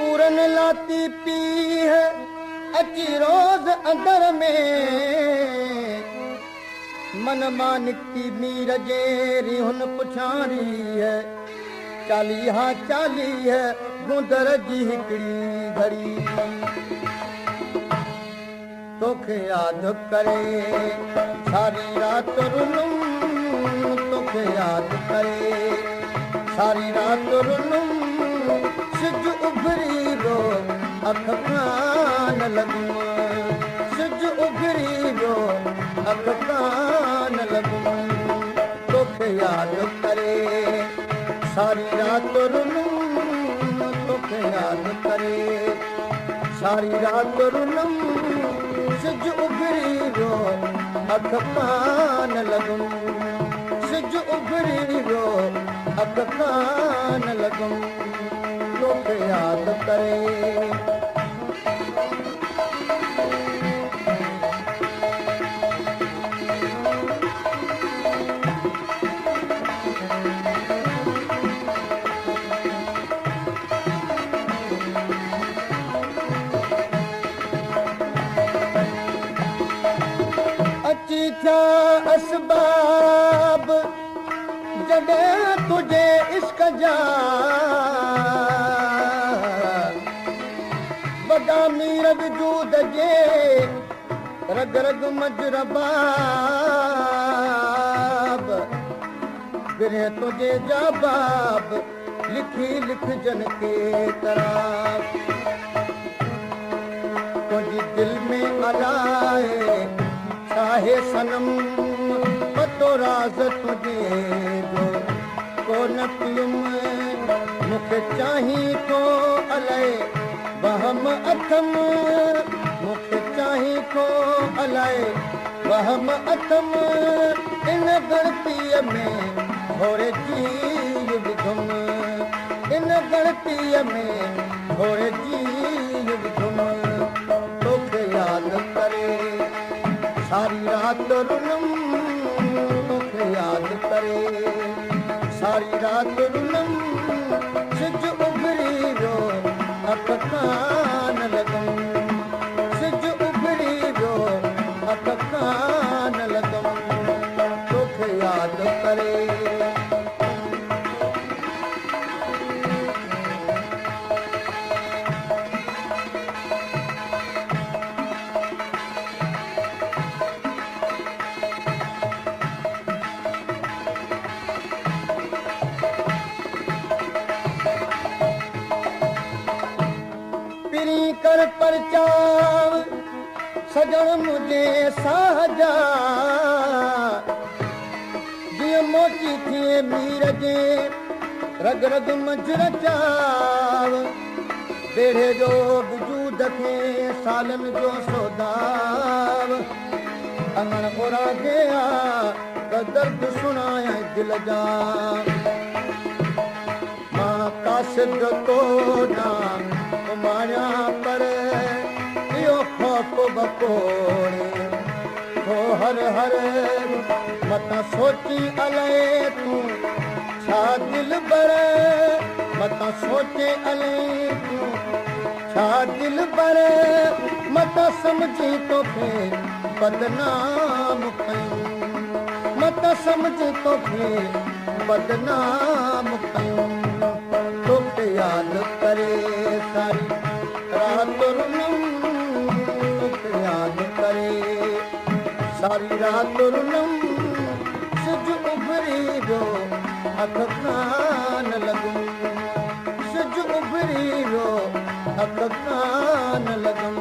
पूरन लाती पी है अची रोज अंदर में मन मां निकती मीर जे रिहुन पुछारी है चाली हाँ चाली है गुंदर जी हिकड़ी घड़ी तोखे याद करे सारी रात रुनुम तोखे याद करे सारी रात रुनुम सिज उभरी रो अख कान लगूं सिज उभरी रो अख कान लगूं तोखे याद करे सारी रात रुनुम तोखे याद करे सारी रात रुनुम सिज उभरी रो अख कान लगूं सिज उभरी रो अख कान लगूं तोखे याद करे अची थिया असबाब जॾहिं तुझे इश्क जा वॾा मीर वजूद जे रग रग मजरबाब विरह तुझे जा बाब लिखी लिख जन के तरह तुझी दिल में अलाए चाहे सनम पतो राज तुझे जो कोन पियुम मूंखे चाही तो अलाए वहम अथम मूंखे चाही तो अलाए वहम अथम इन गणतीअ में थोरे जीव विधुम इन गणतीअ में थोरे जीव विधुम तोखे याद करे सारी रात रुनम तोखे याद करे सारी रात रुनम सिज उभरी रो अख कान लगूं सिज उभरी रो अख कान लगूं तोखे याद करे कर परचाव सजण मुझे साजा जीअं मोची थिए मीर जे रग रग मजर चाव बेड़े जो वजूद खे सालन जो सौदाव अंगण ओरा गया त दर्द सुनाया दिल जा मां कासिद तो ना माया पर इहो ख़ौफ़ बकोड़े थो हर हर मतां सोची अलाए तूं छा दिल बर मतां सोचे अलाए तूं छा दिल बर मतां सम्झी तोखे बदनाम कयूं मतां सम्झी तोखे बदनाम कयूं तोखे याद करे सारी रात रुनम तोखे याद करे सारी रात रुनम सिज उभरी रो अख कान लगूं सिज उभरी रो अख कान लगूं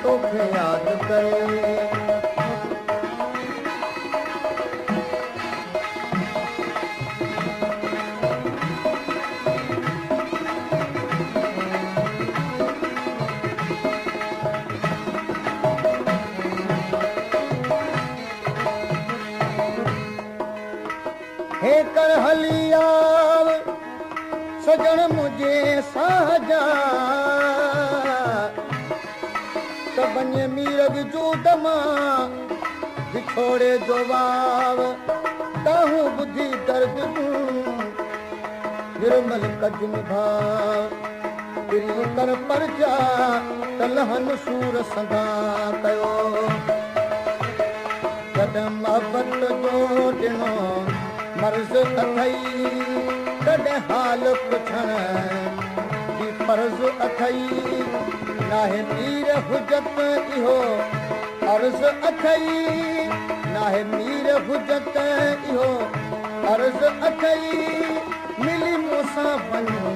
तोखे याद करे हे कर हली आव सजण मुझे साजा त बने मीर वजूद मां बिछोड़े जो वाव ताहूं बुद्धि दर्द निर्मल कज निभाव किरी कर परजा तलहन सूर संगा कयो कदम मोहब्बत जो ॾिनो मर्ज़ अथई कॾहिं हाल पुछण जी फर्ज़ अथई नाहे मीर हुजत इहो अर्ज़ अथई नाहे मीर हुजत इहो अर्ज़ अथई मिली मूंसां वञो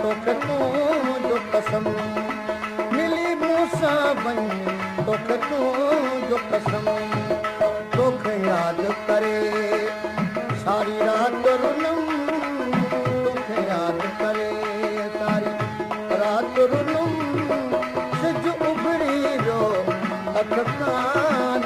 तोखे तुंहिंजो कसम मिली मूंसां वञो तोखे तुंहिंजो कसम तोखे यादि करे सारी राति रुनम तोखे यादि करे सारी राति रुनम सिज उभरी वियो अख कान